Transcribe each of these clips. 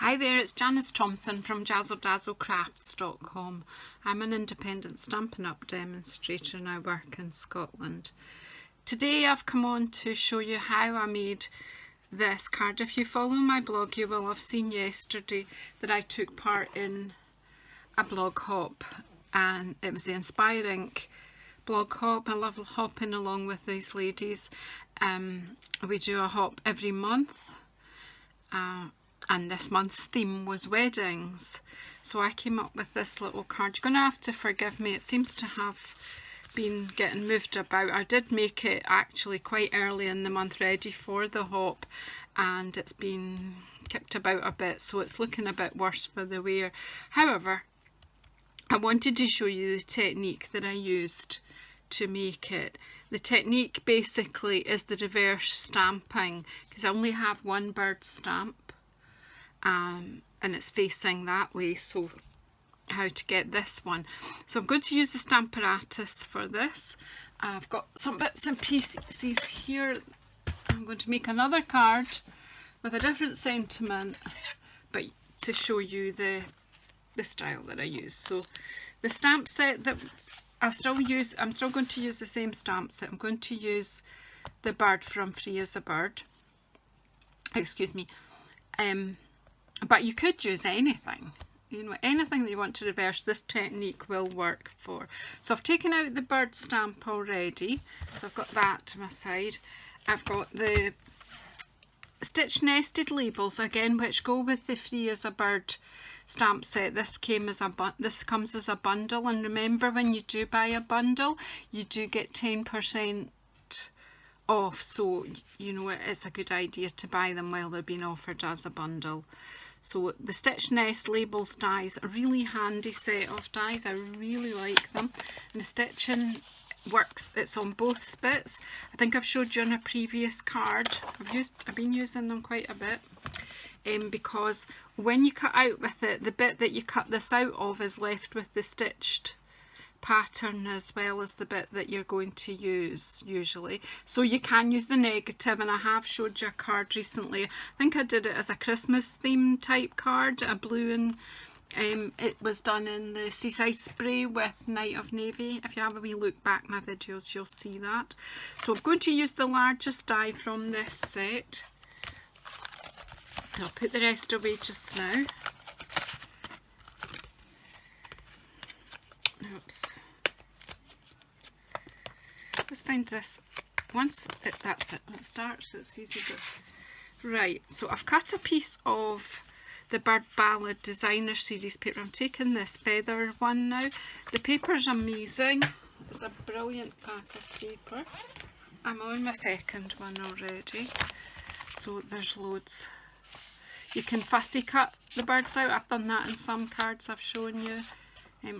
Hi there, it's Janice Thompson from JazzleDazzleCrafts.com. I'm an independent Stampin' Up demonstrator and I work in Scotland. Today I've come on to show you how I made this card. If you follow my blog, you will have seen yesterday that I took part in a blog hop, and it was the InspireInk blog hop. I love hopping along with these ladies. We do a hop every month. And this month's theme was weddings, so I came up with this little card. You're going to have to forgive me, it seems to have been getting moved about. I did make it actually quite early in the month ready for the hop, and it's been kicked about a bit, so it's looking a bit worse for the wear. However, I wanted to show you the technique that I used to make it. The technique basically is the reverse stamping, because I only have one bird stamp. And it's facing that way, so how to get this one. So I'm going to use the Stamparatus for this. I've got some bits and pieces here. I'm going to make another card with a different sentiment, but to show you the style that I use. So the stamp set that I'm still going to use the same stamp set. I'm going to use the bird from Free as a Bird. Excuse me. But you could use anything, you know, anything that you want to reverse, this technique will work for. So I've taken out the bird stamp already, so I've got that to my side. I've got the stitch nested labels again, which go with the Free as a Bird stamp set. This comes as a bundle, and remember, when you do buy a bundle, you do get 10% off, so you know it's a good idea to buy them while they're being offered as a bundle. So the Stitch Nest Labels dies, a really handy set of dies. I really like them, and the stitching works. It's on both bits. I think I've showed you on a previous card. I've been using them quite a bit, because when you cut out with it, the bit that you cut this out of is left with the stitched pattern as well as the bit that you're going to use usually. So you can use the negative, and I have showed you a card recently. I think I did it as a Christmas theme type card, a blue, and it was done in the Seaside Spray with Night of Navy. If you have a wee look back my videos, you'll see that. So I'm going to use the largest die from this set. I'll put the rest away just now. Oops. Let's find this. That's it. It starts. It's easy to. Right. So I've cut a piece of the Bird Ballad Designer Series paper. I'm taking this feather one now. The paper's amazing. It's a brilliant pack of paper. I'm on my second one already. So there's loads. You can fussy cut the birds out. I've done that in some cards I've shown you.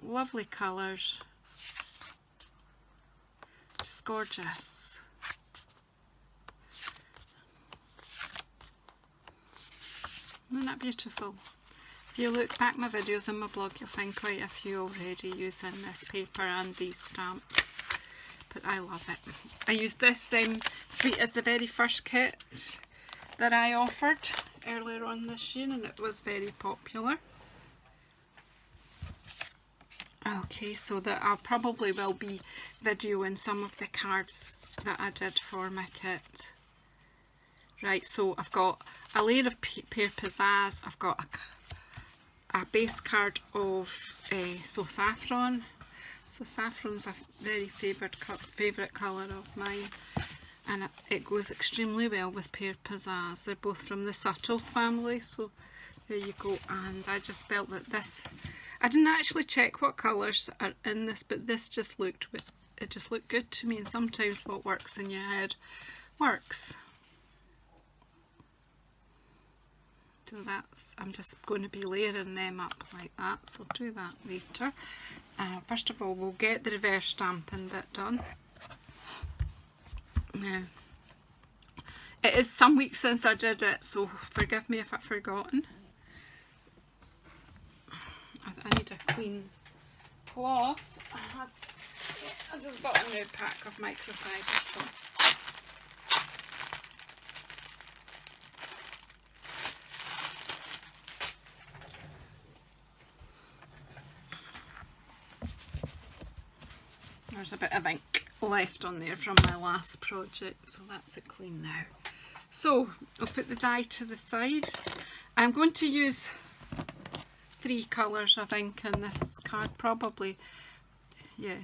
Lovely colours, just gorgeous. Isn't that beautiful? If you look back my videos on my blog, you'll find quite a few already using this paper and these stamps, but I love it. I used this Sweet as the very first kit that I offered earlier on this year, and it was very popular. Okay, so that I probably will be videoing some of the cards that I did for my kit. Right, so I've got a layer of Pear Pizzazz, I've got a base card of So Saffron. So Saffron's a very favourite colour of mine, and it goes extremely well with Pear Pizzazz. They're both from the Subtles family, so there you go. And I just felt that this, I didn't actually check what colours are in this, but this just looked good to me, and sometimes what works in your head works. So I'm just going to be layering them up like that, so I'll do that later. First of all, we'll get the reverse stamping bit done. Now, it is some weeks since I did it, so forgive me if I've forgotten. I need a clean cloth. I just got a new pack of microfiber. There's a bit of ink left on there from my last project, so that's it clean now. So I'll put the die to the side. I'm going to use 3 colours of ink in this card, probably. Yeah,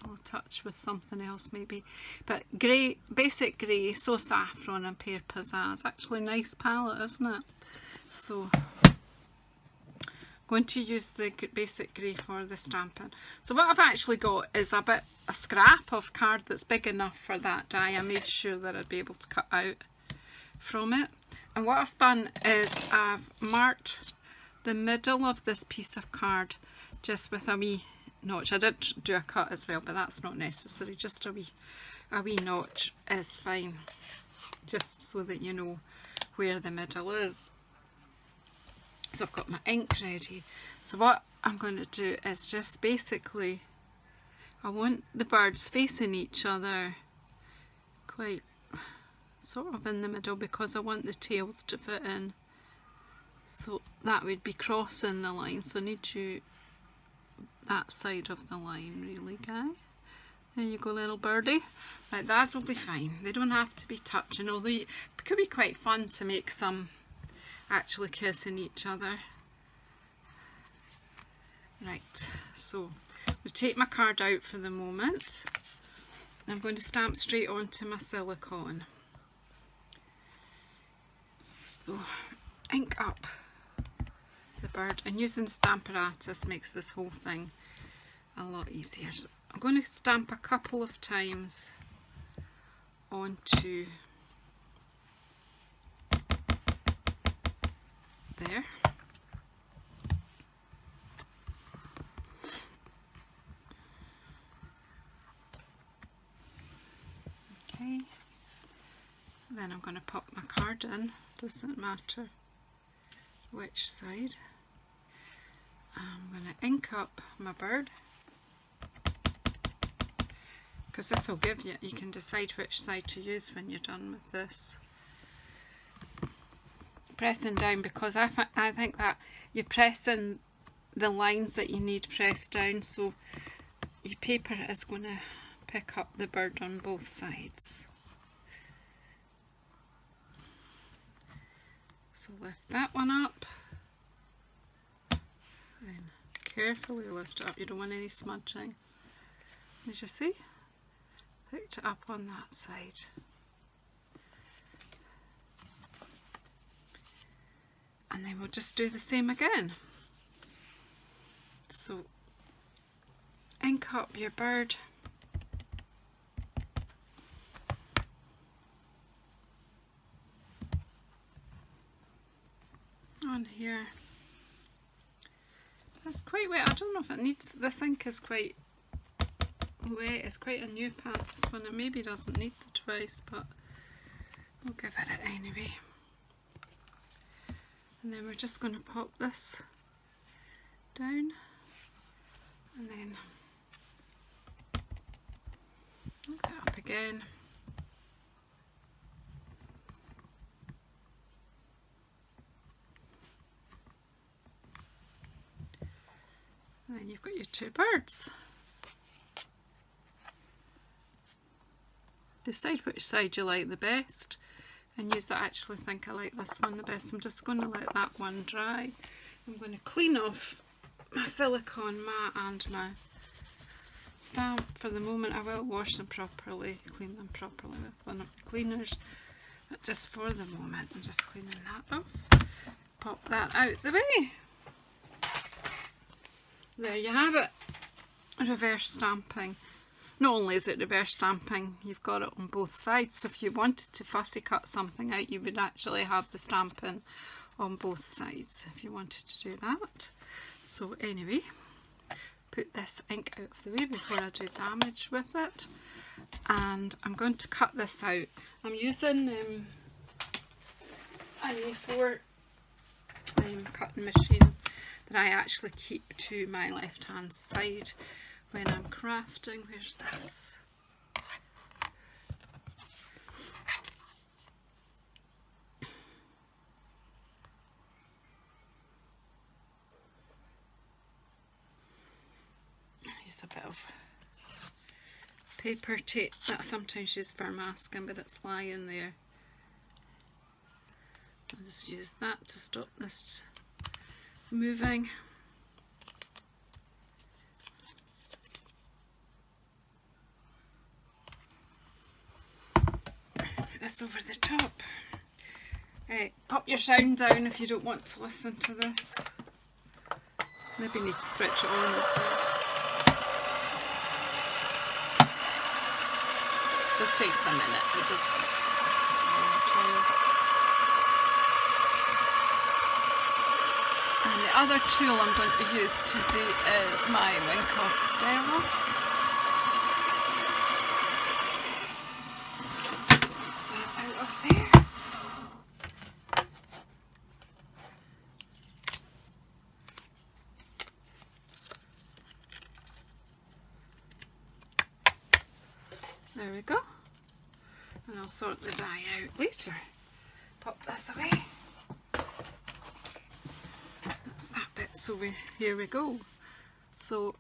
I'll touch with something else maybe. But grey, basic grey, So Saffron and Pear Pizzazz. Actually a nice palette, isn't it? So going to use the basic grey for the Stampin. So what I've actually got is a scrap of card that's big enough for that die. I made sure that I'd be able to cut out from it. And what I've done is I've marked the middle of this piece of card just with a wee notch. I did do a cut as well, but that's not necessary. Just a wee notch is fine, just so that you know where the middle is. So I've got my ink ready. So what I'm going to do is just basically, I want the birds facing each other quite sort of in the middle, because I want the tails to fit in. So that would be crossing the line. So I need you that side of the line, really, Guy. There you go, little birdie. Right, that will be fine. They don't have to be touching, although it could be quite fun to make some actually kissing each other. Right, so we'll take my card out for the moment. I'm going to stamp straight onto my silicone. So ink up the bird, and using the Stamparatus makes this whole thing a lot easier. So I'm going to stamp a couple of times onto there. Okay, then I'm going to pop my card in, doesn't matter which side. I'm going to ink up my bird, because this will give you, you can decide which side to use when you're done with this. Pressing down, because I think that you're pressing the lines that you need pressed down, so your paper is going to pick up the bird on both sides. So lift that one up, then carefully lift it up. You don't want any smudging. As you see, picked it up on that side. And then we'll just do the same again. So ink up your bird. On here. That's quite wet. I don't know if it needs, this ink is quite wet. It's quite a new pad, this one. It maybe doesn't need the twice, but we'll give it anyway. And then we're just going to pop this down, and then look it up again. And then you've got your 2 birds. Decide which side you like the best, and use that. I actually think I like this one the best. I'm just going to let that one dry. I'm going to clean off my silicone mat and my stamp for the moment. I will wash them properly, clean them properly with one of the cleaners, but just for the moment I'm just cleaning that off. Pop that out the way. There you have it, reverse stamping. Not only is it reverse stamping, you've got it on both sides, so if you wanted to fussy cut something out, you would actually have the stamping on both sides if you wanted to do that. So anyway, put this ink out of the way before I do damage with it, and I'm going to cut this out. I'm using an A4 cutting machine that I actually keep to my left hand side when I'm crafting. Where's this? Use a bit of paper tape that I sometimes use for masking, but it's lying there. I'll just use that to stop this moving. Put this over the top. Pop your sound down if you don't want to listen to this. Maybe need to switch it on as well. Just takes a minute. It does. And the other tool I'm going to use today is my Ink of Stella. Out of there. There we go. And I'll sort the dye out later. Pop this away. That's that bit. So here we go. So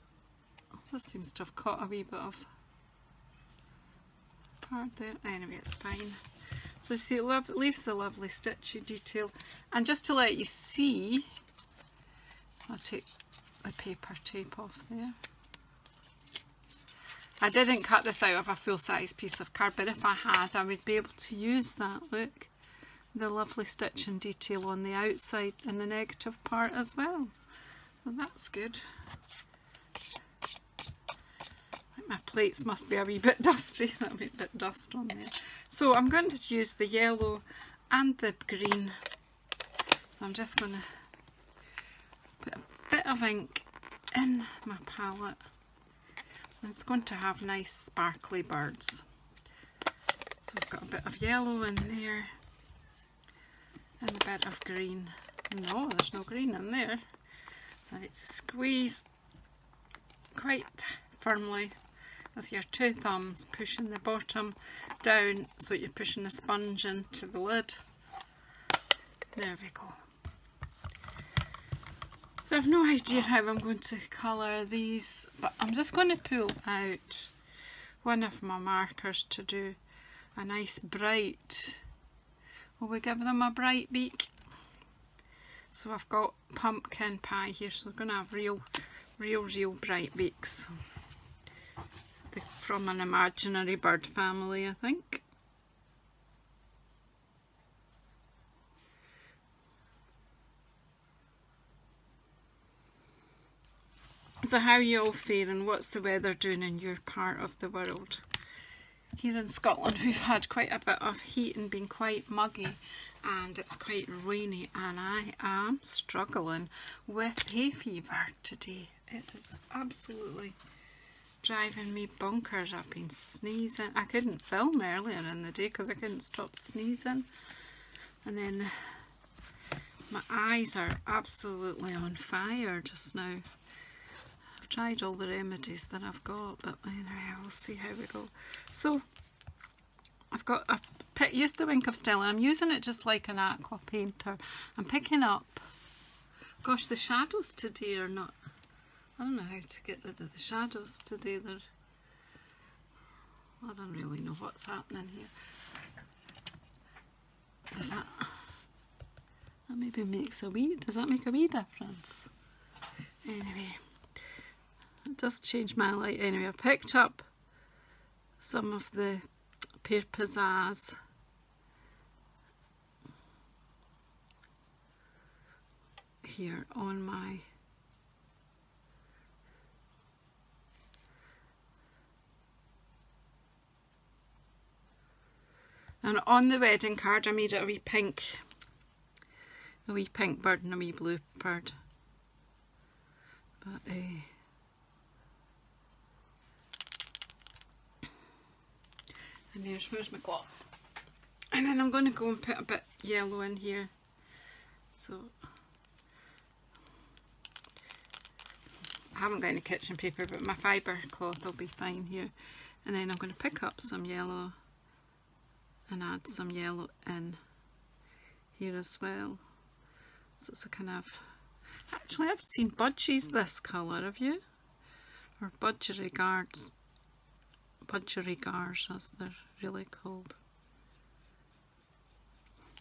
this seems to have caught a wee bit of card there. Anyway, it's fine. So you see it leaves the lovely stitchy detail. And just to let you see, I'll take the paper tape off there. I didn't cut this out of a full-size piece of card, but if I had, I would be able to use that. Look, the lovely stitching detail on the outside and the negative part as well. So that's good. I think my plates must be a wee bit dusty. That'll be a bit dust on there. So I'm going to use the yellow and the green. So I'm just going to put a bit of ink in my palette. It's going to have nice sparkly birds. So I've got a bit of yellow in there and a bit of green. No, there's no green in there. So I need to squeeze quite firmly with your two thumbs, pushing the bottom down so you're pushing the sponge into the lid. There we go. I have no idea how I'm going to colour these, but I'm just going to pull out one of my markers to do a nice bright, will we give them a bright beak? So I've got pumpkin pie here, so we're going to have real bright beaks. They're from an imaginary bird family, I think. So how are you all feeling? What's the weather doing in your part of the world? Here in Scotland we've had quite a bit of heat and been quite muggy, and it's quite rainy, and I am struggling with hay fever today. It is absolutely driving me bonkers. I've been sneezing. I couldn't film earlier in the day because I couldn't stop sneezing, and then my eyes are absolutely on fire just now. Tried all the remedies that I've got, but anyway, we'll see how we go. So I've used the Ink of Stella. I'm using it just like an aqua painter. I'm picking up, gosh, the shadows today are not, I don't know how to get rid of the shadows today. I don't really know what's happening here. Does that maybe makes does that make a wee difference? Anyway, it does change my light. Anyway, I picked up some of the Pear Pizzazz here on my and on the wedding card I made it a wee pink bird and a wee blue bird, but and where's my cloth? And then I'm going to go and put a bit yellow in here. So I haven't got any kitchen paper, but my fibre cloth will be fine here. And then I'm going to pick up some yellow and add some yellow in here as well. So it's a kind of, actually I've seen budgies this colour, have you? Or budgery guards. budgerigars, as they're really called.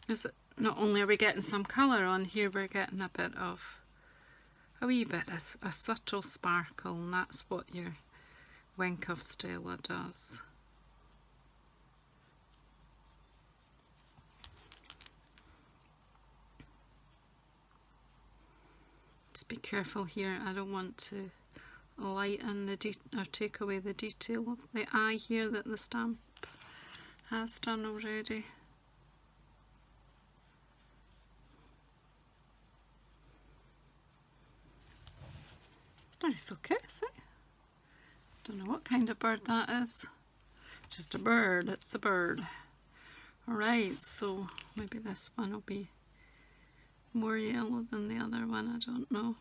Is it, not only are we getting some colour on here, we're getting a wee bit of a subtle sparkle, and that's what your Wink of Stella does. Just be careful here, I don't want to lighten or take away the detail of the eye here that the stamp has done already. Nice, okay, see? Don't know what kind of bird that is. Just a bird, it's a bird. Alright, so maybe this one will be more yellow than the other one, I don't know.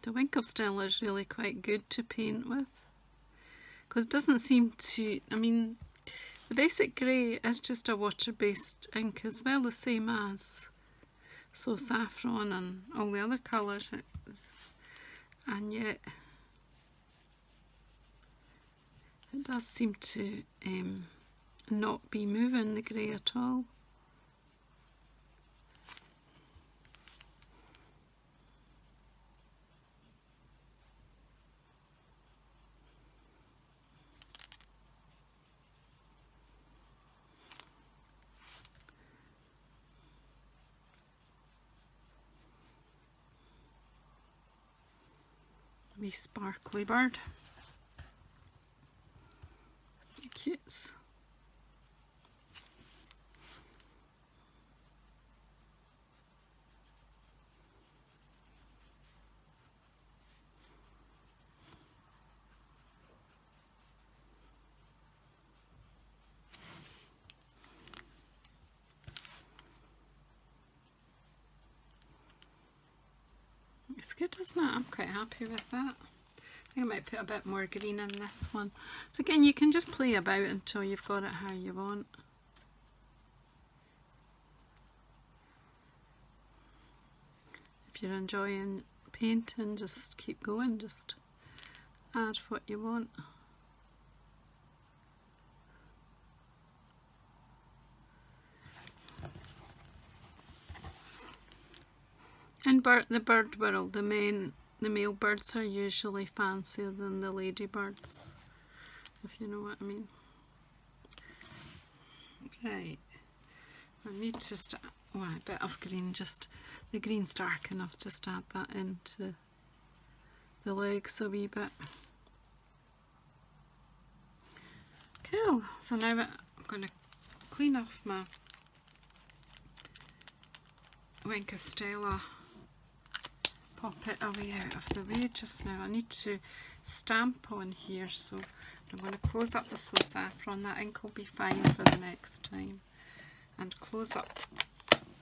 The Wink of Stella is really quite good to paint with, because it doesn't seem to, I mean, the basic grey is just a water-based ink as well, the same as saffron and all the other colours, and yet it does seem to not be moving the grey at all. Wee sparkly bird. Cute. It's good, isn't it? I'm quite happy with that. I think I might put a bit more green in this one. So again, you can just play about until you've got it how you want. If you're enjoying painting, just keep going, just add what you want. In the bird world, the male birds are usually fancier than the ladybirds, if you know what I mean. Okay, I need just a bit of green, just the green's dark enough, just add that into the legs a wee bit. Cool, so now I'm going to clean off my Wink of Stella. Pop it away out of the way just now. I need to stamp on here, so I'm going to close up the saffron. That ink will be fine for the next time. And close up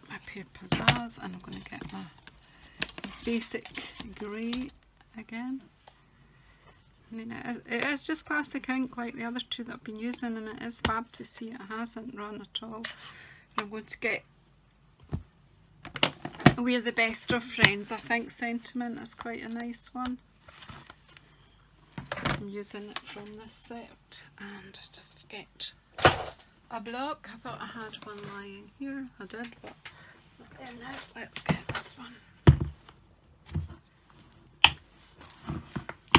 my Pear Pizzazz, and I'm going to get my basic grey again. I mean, it is just classic ink like the other two that I've been using, and it is fab to see it hasn't run at all. I'm going to get We're the Best of Friends, I think sentiment is quite a nice one. I'm using it from this set, and just get a block. I thought I had one lying here, I did, but it's not there now. Let's get this one.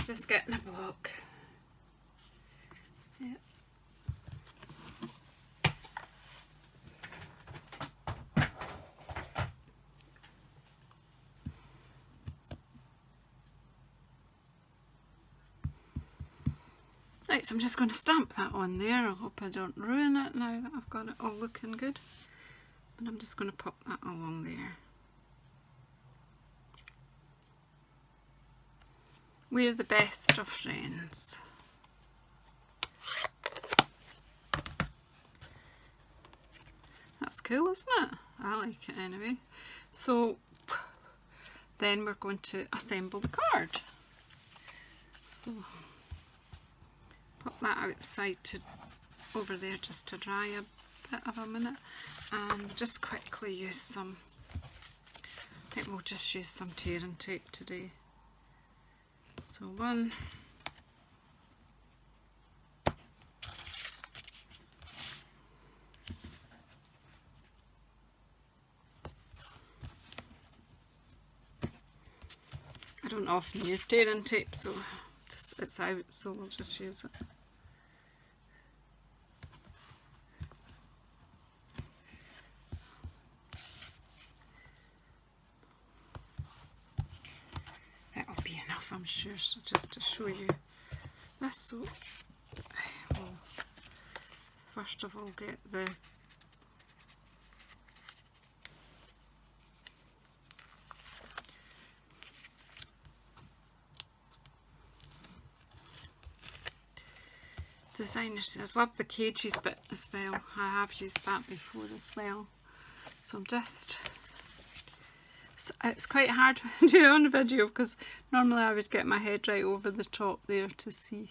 Just getting a block. Yeah. Right, so I'm just going to stamp that on there. I hope I don't ruin it now that I've got it all looking good. But I'm just going to pop that along there. We're the best of friends. That's cool, isn't it? I like it anyway. So then we're going to assemble the card. So pop that outside over there just to dry a bit of a minute, and we'll just quickly use some, I think we'll just use some tearing tape today. So 1, I don't often use tearing tape, so just it's out, so we'll just use it. That'll be enough, I'm sure, so just to show you this. So I will first of all get the designer scissors. I love the cages bit as well. I have used that before as well. So I'm just, it's quite hard to do on a video because normally I would get my head right over the top there to see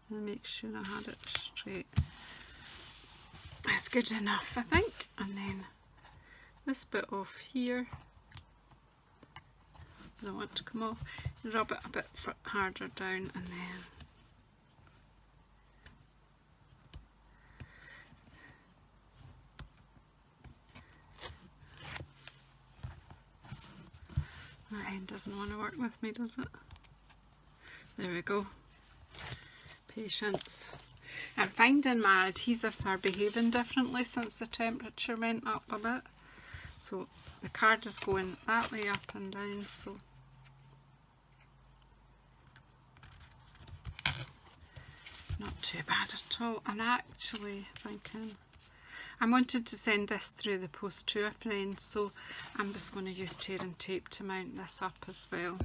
and make sure I had it straight. That's good enough, I think. And then this bit off here, I don't want to come off, rub it a bit harder down, and then that end doesn't want to work with me, does it? There we go. Patience. I'm finding my adhesives are behaving differently since the temperature went up a bit. So the card is going that way up and down, so not too bad at all. I'm actually thinking I wanted to send this through the post to a friend, so I'm just going to use tearing tape to mount this up as well.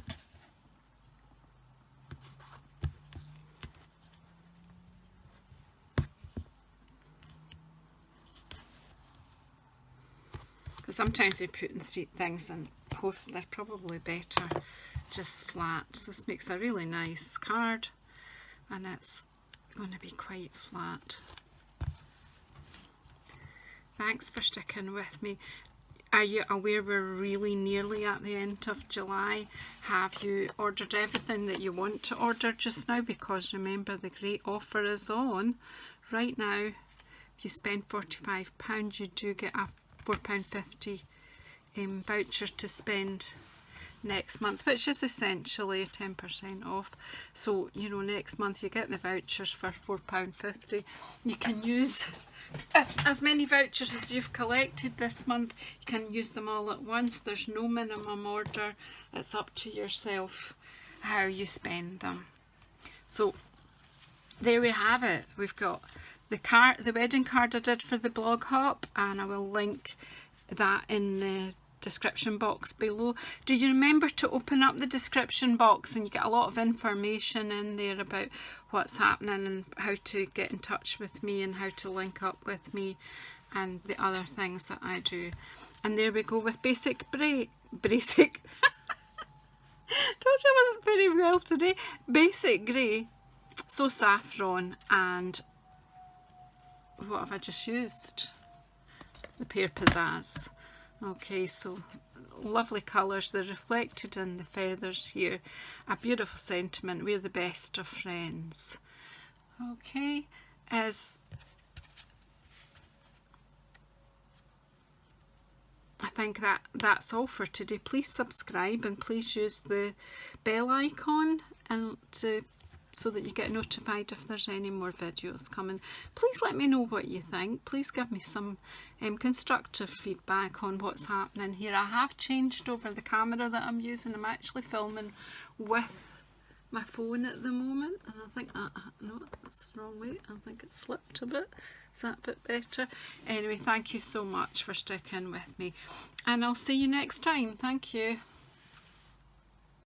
Because sometimes you're putting things in post, they're probably better just flat. So this makes a really nice card, and it's going to be quite flat. Thanks for sticking with me. Are you aware we're really nearly at the end of July? Have you ordered everything that you want to order just now? Because remember, the great offer is on right now. If you spend £45, you do get a £4.50 voucher to spend next month, which is essentially 10% off. So, you know, next month you get the vouchers for £4.50. You can use as many vouchers as you've collected this month. You can use them all at once. There's no minimum order. It's up to yourself how you spend them. So there we have it. We've got the wedding card I did for the blog hop, and I will link that in the description box below. Do you remember to open up the description box, and you get a lot of information in there about what's happening and how to get in touch with me and how to link up with me and the other things that I do. And there we go with basic basic told you I wasn't very well today. Basic grey, so saffron, and what have I just used? The Pear Pizzazz. Okay, so lovely colours. They're reflected in the feathers here. A beautiful sentiment. We're the best of friends. Okay, as I think that's all for today. Please subscribe and please use the bell icon and so that you get notified if there's any more videos coming. Please let me know what you think. Please give me some constructive feedback on what's happening here. I have changed over the camera that I'm using. I'm actually filming with my phone at the moment, and I think no, that's the wrong way. I think it slipped a bit. Is that a bit better? Anyway, thank you so much for sticking with me, and I'll see you next time. Thank you.